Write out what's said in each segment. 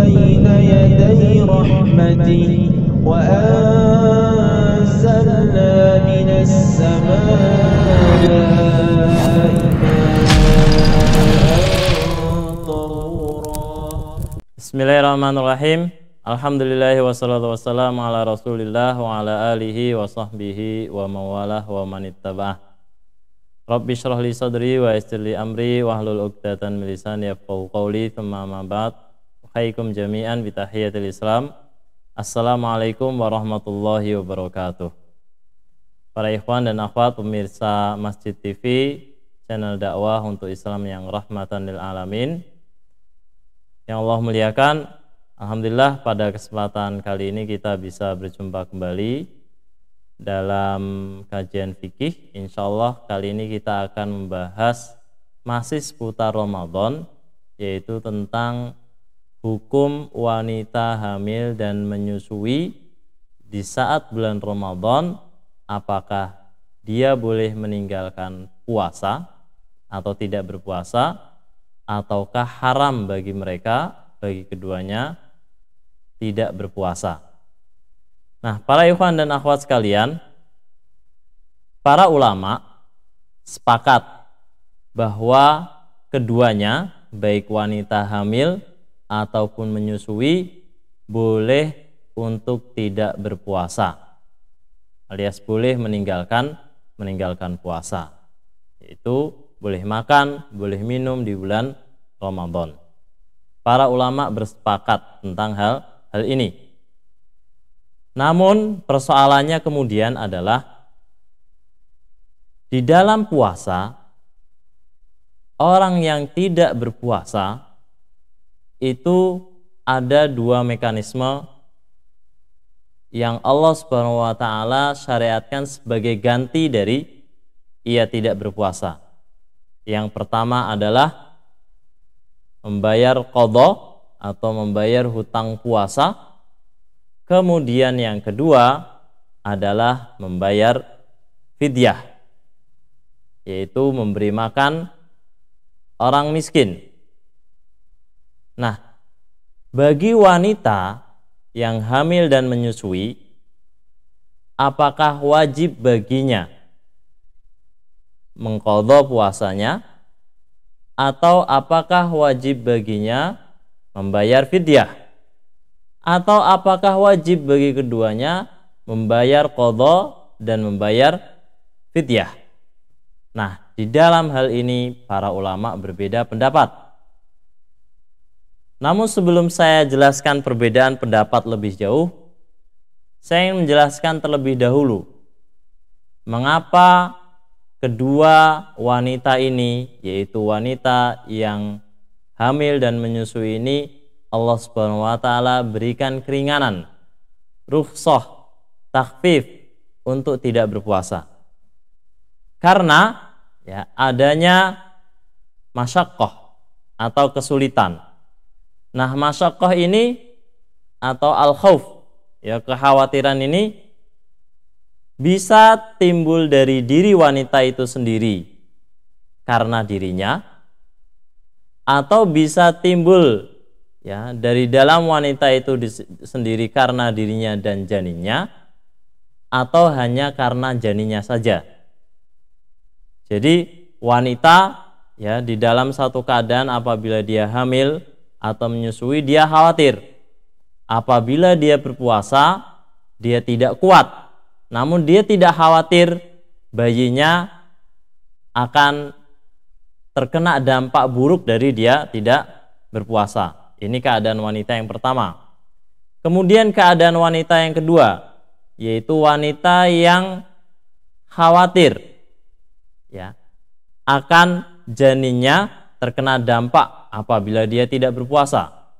بين يدي رحمته وأنزلنا من السماء ماء طهورا. Bismillahirrahmanirrahim. Alhamdulillahi wassalatu wassalamu ala rasulillah wa ala alihi wa sahbihi wa mawalah wa manittaba'ah. Rabbi syrah li sadri wa yassir li amri wa hlul 'uqdatam min lisani yafqahu qawli, thumma amma ba'd. Uhayyikum jami'an bi tahiyatil Islam. Assalamualaikum warahmatullahi wabarakatuh. Para ikhwan dan akhwat pemirsa Masjid TV, channel dakwah untuk Islam yang rahmatan lil alamin, yang Allah muliakan, alhamdulillah pada kesempatan kali ini kita bisa berjumpa kembali dalam kajian fikih. Insyaallah kali ini kita akan membahas masih seputar Ramadan, yaitu tentang hukum wanita hamil dan menyusui di saat bulan Ramadan. Apakah dia boleh meninggalkan puasa atau tidak berpuasa, ataukah haram bagi mereka, bagi keduanya, tidak berpuasa. Nah, para ikhwan dan akhwat sekalian, para ulama sepakat bahwa keduanya, baik wanita hamil ataupun menyusui, boleh untuk tidak berpuasa, alias boleh meninggalkan puasa, yaitu boleh makan, boleh minum di bulan Ramadan. Para ulama bersepakat tentang hal ini. Namun persoalannya kemudian adalah di dalam puasa, orang yang tidak berpuasa itu ada dua mekanisme yang Allah Subhanahu wa taala syariatkan sebagai ganti dari ia tidak berpuasa. Yang pertama adalah membayar qadha atau membayar hutang puasa. Kemudian yang kedua adalah membayar fidyah, yaitu memberi makan orang miskin. Nah, bagi wanita yang hamil dan menyusui, apakah wajib baginya mengqadha puasanya, atau apakah wajib baginya membayar fidyah, atau apakah wajib bagi keduanya membayar qadha dan membayar fidyah? Nah, di dalam hal ini para ulama berbeda pendapat. Namun sebelum saya jelaskan perbedaan pendapat lebih jauh, saya ingin menjelaskan terlebih dahulu mengapa kedua wanita ini, yaitu wanita yang hamil dan menyusui ini, Allah Subhanahu wa taala berikan keringanan, rukhsah, takhfif untuk tidak berpuasa. Karena adanya masyaqqah atau kesulitan. Nah, masyaqqah ini atau al-khauf, kekhawatiran ini bisa timbul dari diri wanita itu sendiri karena dirinya, atau bisa timbul dari dalam wanita itu sendiri karena dirinya dan janinnya, atau hanya karena janinnya saja. Jadi wanita di dalam satu keadaan apabila dia hamil atau menyusui, dia khawatir apabila dia berpuasa dia tidak kuat, namun dia tidak khawatir bayinya akan terkena dampak buruk dari dia tidak berpuasa. Ini keadaan wanita yang pertama. Kemudian keadaan wanita yang kedua, yaitu wanita yang khawatir akan janinnya terkena dampak apabila dia tidak berpuasa.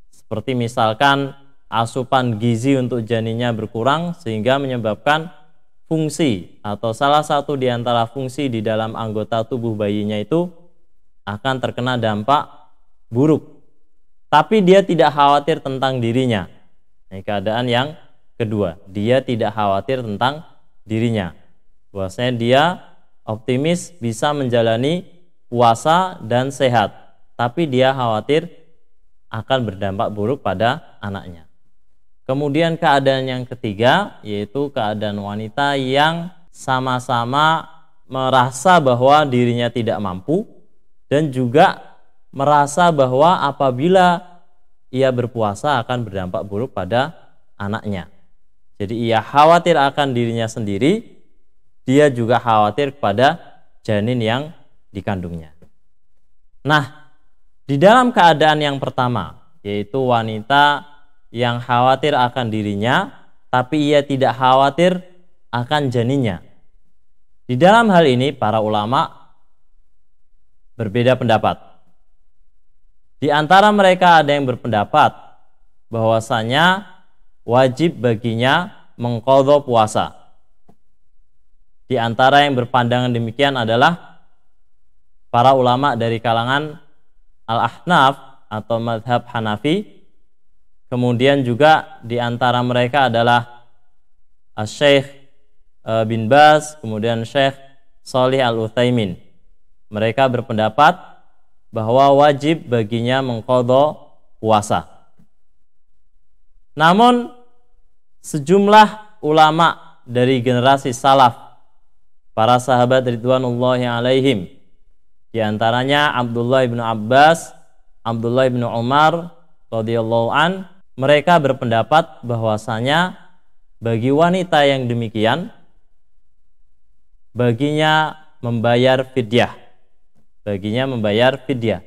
Seperti misalkan asupan gizi untuk janinnya berkurang sehingga menyebabkan fungsi atau salah satu di antara fungsi di dalam anggota tubuh bayinya itu akan terkena dampak buruk. Tapi dia tidak khawatir tentang dirinya. Ini keadaan yang kedua. Dia tidak khawatir tentang dirinya. Bahwasanya dia optimis bisa menjalani puasa dan sehat. Tapi dia khawatir akan berdampak buruk pada anaknya. Kemudian keadaan yang ketiga yaitu keadaan wanita yang sama-sama merasa bahwa dirinya tidak mampu dan juga merasa bahwa apabila ia berpuasa akan berdampak buruk pada anaknya. Jadi ia khawatir akan dirinya sendiri, dia juga khawatir kepada janin yang dikandungnya. Nah, di dalam keadaan yang pertama yaitu wanita yang khawatir akan dirinya, tapi ia tidak khawatir akan janinnya. Di dalam hal ini para ulama berbeda pendapat. Di antara mereka ada yang berpendapat bahwasanya wajib baginya mengqadha puasa. Di antara yang berpandangan demikian adalah para ulama dari kalangan Al-Ahnaf atau mazhab Hanafi. Kemudian juga di antara mereka adalah Syekh bin Baz, kemudian Syekh Shalih Al-Utsaimin. Mereka berpendapat bahwa wajib baginya mengqadha puasa. Namun sejumlah ulama dari generasi salaf, para sahabat ridwanullahi alaihim, di antaranya Abdullah bin Abbas, Abdullah bin Umar radhiyallahu an, mereka berpendapat bahwasanya bagi wanita yang demikian baginya membayar fidyah. Baginya membayar fidyah,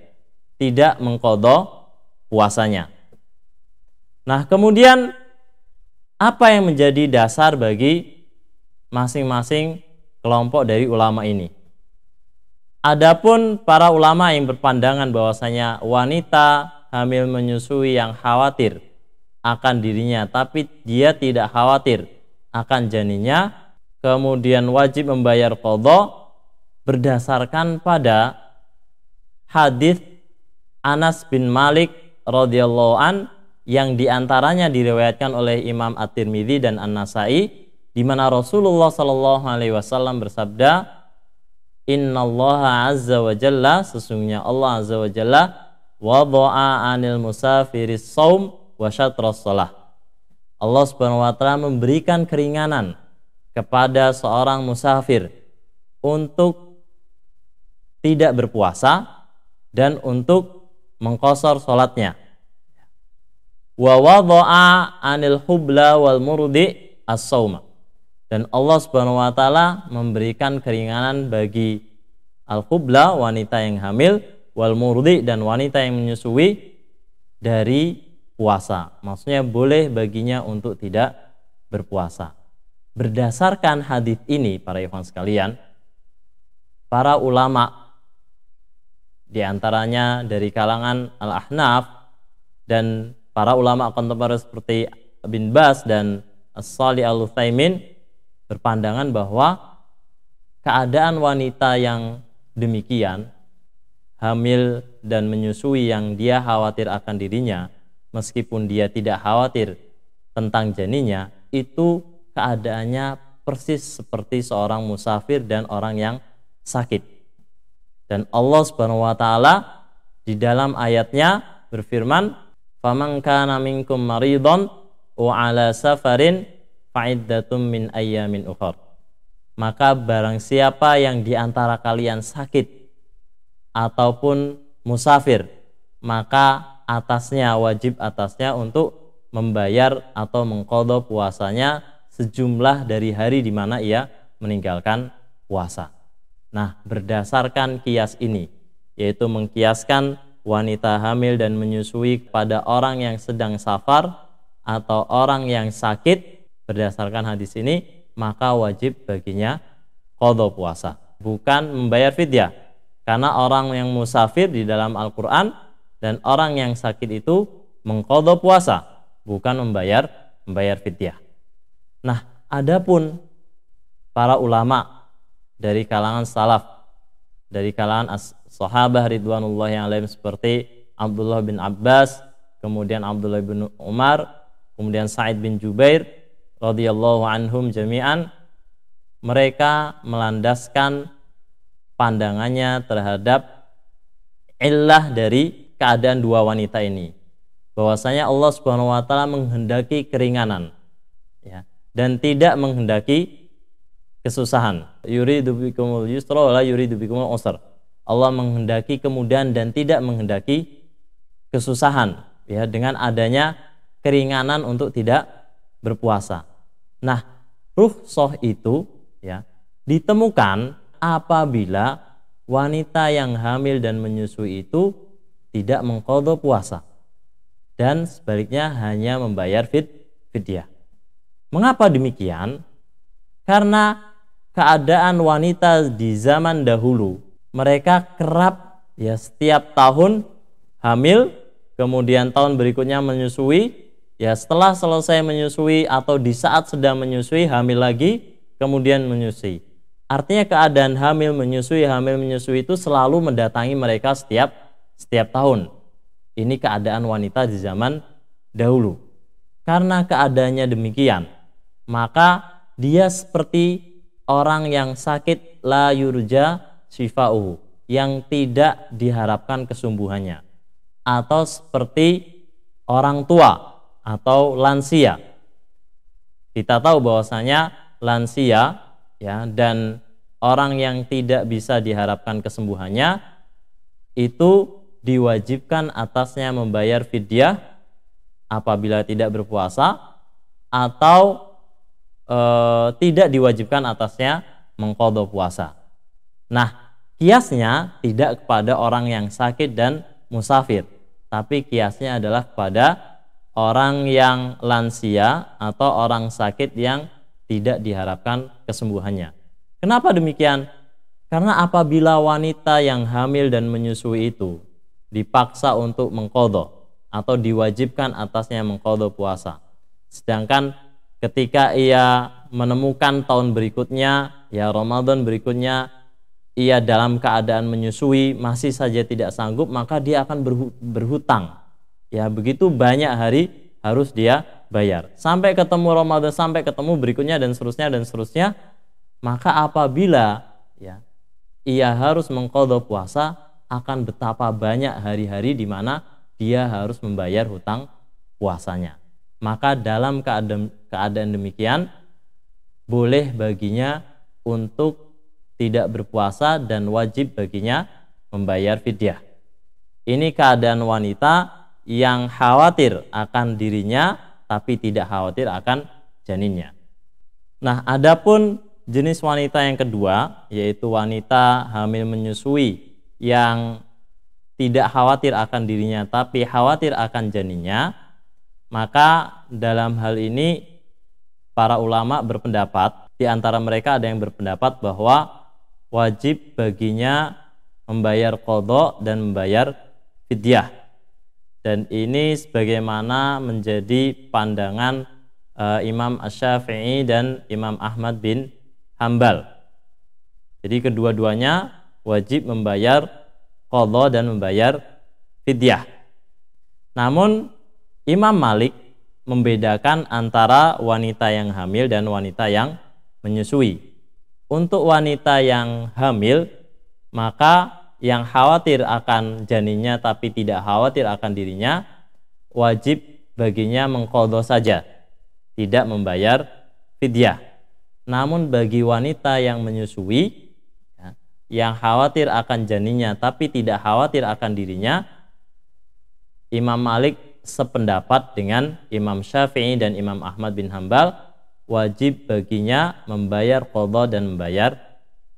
tidak mengqadha puasanya. Nah, kemudian apa yang menjadi dasar bagi masing-masing kelompok dari ulama ini? Adapun para ulama yang berpandangan bahwasanya wanita hamil menyusui yang khawatir akan dirinya tapi dia tidak khawatir akan janinnya, kemudian wajib membayar qadha berdasarkan pada hadis Anas bin Malik radhiyallahu an yang diantaranya diriwayatkan oleh Imam At-Tirmidzi dan An-Nasai, di mana Rasulullah sallallahu alaihi wasallam bersabda, "Innallaha azza wa jalla, sesungguhnya Allah azza wa jalla wada'a 'anil musafiris shaum wa syatras shalah." Allah Subhanahu wa taala memberikan keringanan kepada seorang musafir untuk tidak berpuasa dan untuk mengqashar salatnya. Wa wada'a 'anil hubla wal murdi as-shauma. Dan Allah Subhanahu wa taala memberikan keringanan bagi al-hubla, wanita yang hamil, wal murdi, dan wanita yang menyusui dari puasa. Maksudnya boleh baginya untuk tidak berpuasa. Berdasarkan hadis ini para ikhwan sekalian, para ulama di antaranya dari kalangan Al-Ahnaf dan para ulama kontemporer seperti Bin Baz dan Shalih Al-Utsaimin berpandangan bahwa keadaan wanita yang demikian, hamil dan menyusui yang dia khawatir akan dirinya, meskipun dia tidak khawatir tentang janinnya, itu keadaannya persis seperti seorang musafir dan orang yang sakit. Dan Allah Subhanahu wa taala di dalam ayatnya berfirman, "Faman kana minkum maridon wa ala safarin fa'iddatum min ayyamin ukhar." Maka barang siapa yang di antara kalian sakit ataupun musafir, maka wajib atasnya untuk membayar atau mengqadha puasanya sejumlah dari hari di mana ia meninggalkan puasa. Nah, berdasarkan kias ini, yaitu mengkiaskan wanita hamil dan menyusui pada orang yang sedang safar atau orang yang sakit, berdasarkan hadis ini, maka wajib baginya qadha puasa, bukan membayar fidyah. Karena orang yang musafir di dalam Al-Quran dan orang yang sakit itu mengqadha puasa, bukan membayar fidyah. Nah, adapun para ulama dari kalangan salaf, dari kalangan sahabah ridwanullahi alaihim seperti Abdullah bin Abbas, kemudian Abdullah bin Umar, kemudian Sa'id bin Jubair radhiyallahu anhum jami'an, mereka melandaskan pandangannya terhadap illah dari keadaan dua wanita ini, bahwasanya Allah Subhanahu wa taala menghendaki keringanan, ya, dan tidak menghendaki kesusahan. Yuridu bikumul yusra wa la yuridu bikumul usra. Allah menghendaki kemudahan dan tidak menghendaki kesusahan, ya, dengan adanya keringanan untuk tidak berpuasa. Nah, rukhsah itu, ya, ditemukan apabila wanita yang hamil dan menyusui itu tidak mengqadha puasa dan sebaliknya hanya membayar fidyah. Mengapa demikian? Karena keadaan wanita di zaman dahulu, mereka kerap, ya, setiap tahun hamil, kemudian tahun berikutnya menyusui, ya, setelah selesai menyusui atau di saat sedang menyusui hamil lagi, kemudian menyusui. Artinya keadaan hamil menyusui itu selalu mendatangi mereka setiap tahun. Ini keadaan wanita di zaman dahulu. Karena keadaannya demikian, maka dia seperti orang yang sakit la yurja syifa'uhu, yang tidak diharapkan kesembuhannya, atau seperti orang tua atau lansia. Kita tahu bahwasanya lansia, ya, dan orang yang tidak bisa diharapkan kesembuhannya itu diwajibkan atasnya membayar fidyah apabila tidak berpuasa, atau tidak diwajibkan atasnya mengqadha puasa. Nah, kiasnya tidak kepada orang yang sakit dan musafir, tapi kiasnya adalah kepada orang yang lansia atau orang sakit yang tidak diharapkan kesembuhannya. Kenapa demikian? Karena apabila wanita yang hamil dan menyusui itu dipaksa untuk mengqadha atau diwajibkan atasnya mengqadha puasa, sedangkan ketika ia menemukan tahun berikutnya, ya, Ramadan berikutnya, ia dalam keadaan menyusui masih saja tidak sanggup, maka dia akan berhutang, ya, begitu banyak hari harus dia bayar sampai ketemu Ramadan, sampai ketemu berikutnya, dan seterusnya. Maka apabila, ya, ia harus mengqadha puasa, akan betapa banyak hari-hari di mana dia harus membayar hutang puasanya. Maka dalam keadaan demikian, boleh baginya untuk tidak berpuasa dan wajib baginya membayar fidyah. Ini keadaan wanita yang khawatir akan dirinya tapi tidak khawatir akan janinnya. Nah, adapun jenis wanita yang kedua, yaitu wanita hamil menyusui yang tidak khawatir akan dirinya tapi khawatir akan janinnya, maka dalam hal ini para ulama berpendapat, di antara mereka ada yang berpendapat bahwa wajib baginya membayar qadha dan membayar fidyah. Dan ini sebagaimana menjadi pandangan Imam Asy-Syafi'i dan Imam Ahmad bin Hambal. Jadi kedua-duanya wajib membayar qadha dan membayar fidyah. Namun Imam Malik membedakan antara wanita yang hamil dan wanita yang menyusui. Untuk wanita yang hamil, maka yang khawatir akan janinnya tapi tidak khawatir akan dirinya, wajib baginya mengqadha saja, tidak membayar fidyah. Namun bagi wanita yang menyusui, ya, yang khawatir akan janinnya tapi tidak khawatir akan dirinya, Imam Malik sependapat dengan Imam Syafi'i dan Imam Ahmad bin Hambal, wajib baginya membayar qadha dan membayar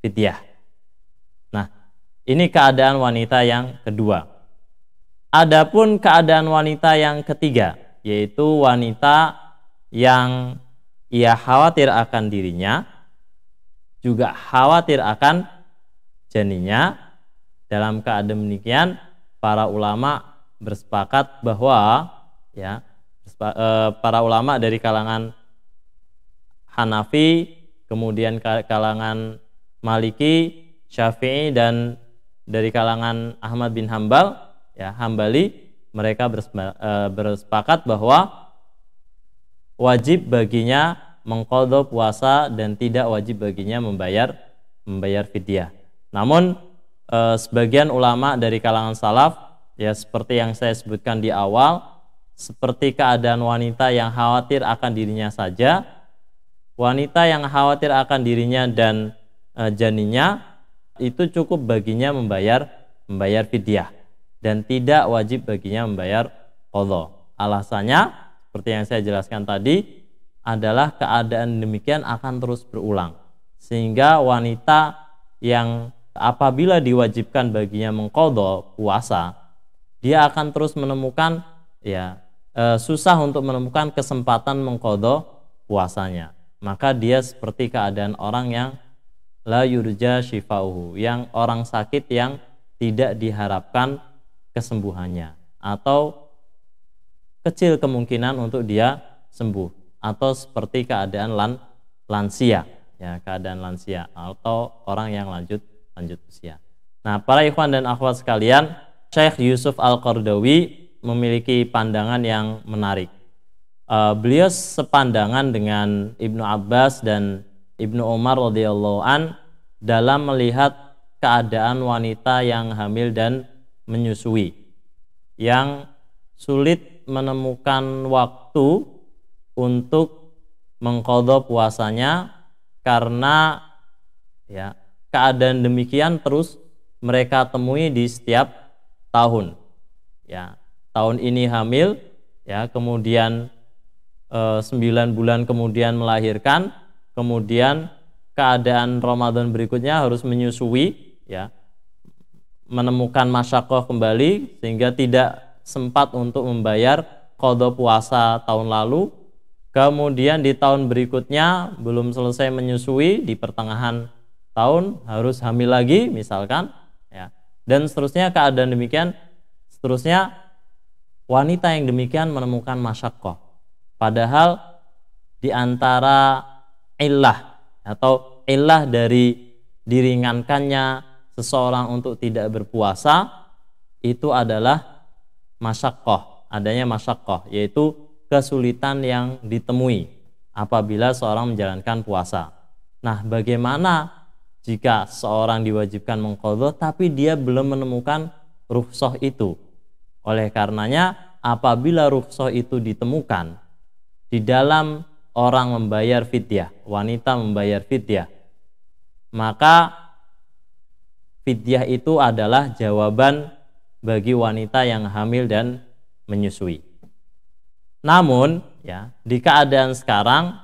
fidyah. Nah, ini keadaan wanita yang kedua. Adapun keadaan wanita yang ketiga, yaitu wanita yang ia khawatir akan dirinya, juga khawatir akan janinnya. Dalam keadaan demikian, para ulama bersepakat bahwa, ya, para ulama dari kalangan Hanafi, kemudian kalangan Maliki, Syafi'i, dan dari kalangan Ahmad bin Hambal, ya, Hambali, mereka bersepakat bahwa wajib baginya mengqadha puasa dan tidak wajib baginya membayar fidyah. Namun sebagian ulama dari kalangan salaf, ya, seperti yang saya sebutkan di awal, seperti keadaan wanita yang khawatir akan dirinya saja, wanita yang khawatir akan dirinya dan janinnya, itu cukup baginya membayar fidyah dan tidak wajib baginya membayar qadha. Alasannya seperti yang saya jelaskan tadi adalah keadaan demikian akan terus berulang, sehingga wanita yang apabila diwajibkan baginya mengqadha puasa, dia akan terus menemukan susah untuk menemukan kesempatan mengqadha puasanya. Maka dia seperti keadaan orang yang la yurja shifauhu, yang orang sakit yang tidak diharapkan kesembuhannya, atau kecil kemungkinan untuk dia sembuh, atau seperti keadaan lansia, keadaan lansia atau orang yang lanjut usia. Nah, para ikhwan dan akhwat sekalian, Syekh Yusuf Al-Qardawi memiliki pandangan yang menarik. Beliau sepandangan dengan Ibnu Abbas dan Ibnu Umar radhiyallahu an dalam melihat keadaan wanita yang hamil dan menyusui, yang sulit menemukan waktu untuk mengqadha puasanya karena keadaan demikian terus mereka temui di setiap tahun. Tahun ini hamil, kemudian 9 bulan kemudian melahirkan, kemudian keadaan Ramadan berikutnya harus menyusui, menemukan masyaqqah kembali sehingga tidak sempat untuk membayar qadha puasa tahun lalu. Kemudian di tahun berikutnya belum selesai menyusui, di pertengahan tahun harus hamil lagi misalkan, dan seterusnya. Keadaan demikian seterusnya, wanita yang demikian menemukan masyaqqah, padahal di antara illah atau illah dari diringankannya seseorang untuk tidak berpuasa itu adalah masyaqqah, adanya masyaqqah, yaitu kesulitan yang ditemui apabila seorang menjalankan puasa. Nah, bagaimana jika seorang diwajibkan mengqadha tapi dia belum menemukan rukhsah itu? Oleh karenanya, apabila rukhsah itu ditemukan di dalam orang membayar fidyah, wanita membayar fidyah, maka fidyah itu adalah jawaban bagi wanita yang hamil dan menyusui. Namun di keadaan sekarang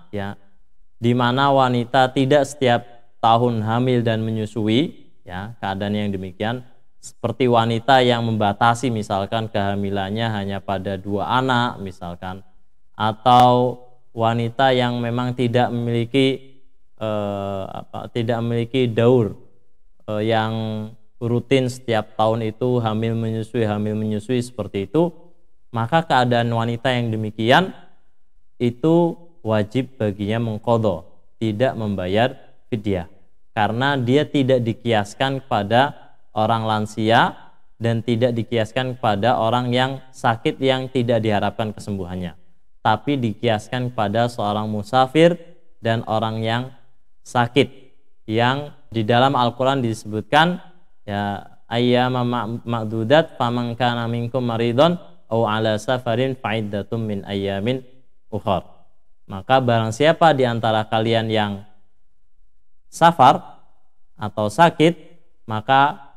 di mana wanita tidak setiap tahun hamil dan menyusui, keadaan yang demikian seperti wanita yang membatasi misalkan kehamilannya hanya pada 2 anak misalkan, atau wanita yang memang tidak memiliki daur yang rutin setiap tahun itu hamil menyusui seperti itu, maka keadaan wanita yang demikian itu wajib baginya mengqadha, tidak membayar fidyah, karena dia tidak dikiaskan kepada orang lansia dan tidak dikiaskan kepada orang yang sakit yang tidak diharapkan kesembuhannya, tapi dikiaskan kepada seorang musafir dan orang yang sakit, yang di dalam Al-Quran disebutkan ayyama ma'dudat faman kana minkum maridon aw ala safarin fa'iddatum min ayyamin ukhar. Maka barang siapa di antara kalian yang safar atau sakit, maka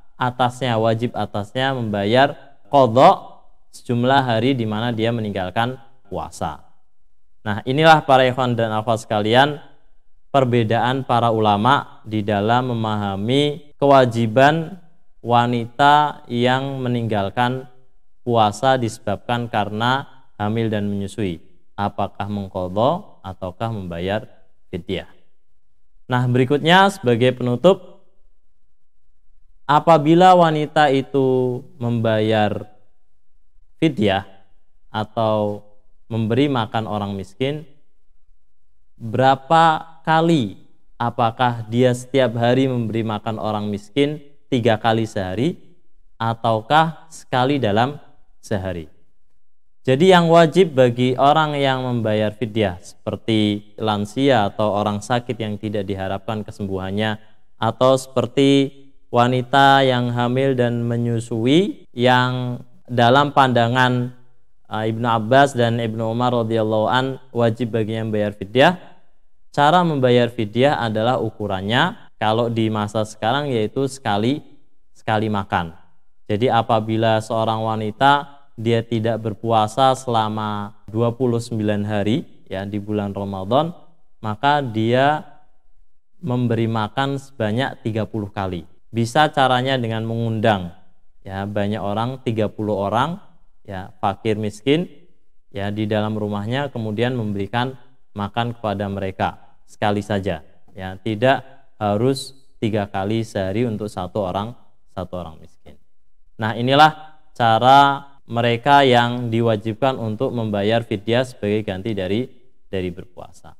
wajib atasnya membayar qadha sejumlah hari di mana dia meninggalkan puasa. Nah, inilah para ikhwan dan akhwat sekalian, perbedaan para ulama di dalam memahami kewajiban wanita yang meninggalkan puasa disebabkan karena hamil dan menyusui, apakah mengqadha ataukah membayar fidyah. Nah, berikutnya sebagai penutup, apabila wanita itu membayar fidyah atau memberi makan orang miskin, berapa kali? Apakah dia setiap hari memberi makan orang miskin 3 kali sehari, ataukah sekali dalam sehari? Jadi yang wajib bagi orang yang membayar fidyah seperti lansia atau orang sakit yang tidak diharapkan kesembuhannya, atau seperti wanita yang hamil dan menyusui yang dalam pandangan Ibnu Abbas dan Ibnu Umar radhiyallahu an wajib baginya membayar fidyah. Cara membayar fidyah adalah ukurannya kalau di masa sekarang yaitu sekali makan. Jadi apabila seorang wanita dia tidak berpuasa selama 29 hari ya di bulan Ramadan, maka dia memberi makan sebanyak 30 kali. Bisa caranya dengan mengundang ya banyak orang, 30 orang ya fakir miskin ya di dalam rumahnya, kemudian memberikan makan kepada mereka sekali saja ya, tidak harus 3 kali sehari untuk satu orang miskin. Nah, inilah cara mereka yang diwajibkan untuk membayar fidyah sebagai ganti dari berpuasa.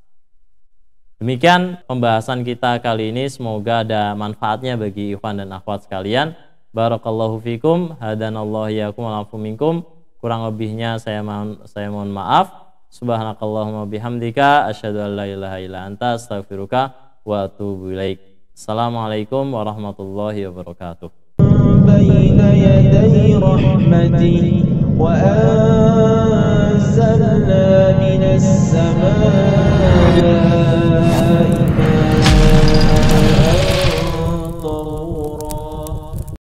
Demikian pembahasan kita kali ini, semoga ada manfaatnya bagi ikhwan dan akhwat sekalian. Barakallahu fikum, hadanallahu iyyakum wa afu minkum. Kurang lebihnya saya mohon maaf. Subhanakallahumma bihamdika asyhadu an la ilaha illa anta astaghfiruka wa atubu ilaik. Assalamualaikum warahmatullahi wabarakatuh. بين يدي رحمته وأنزلنا من السماء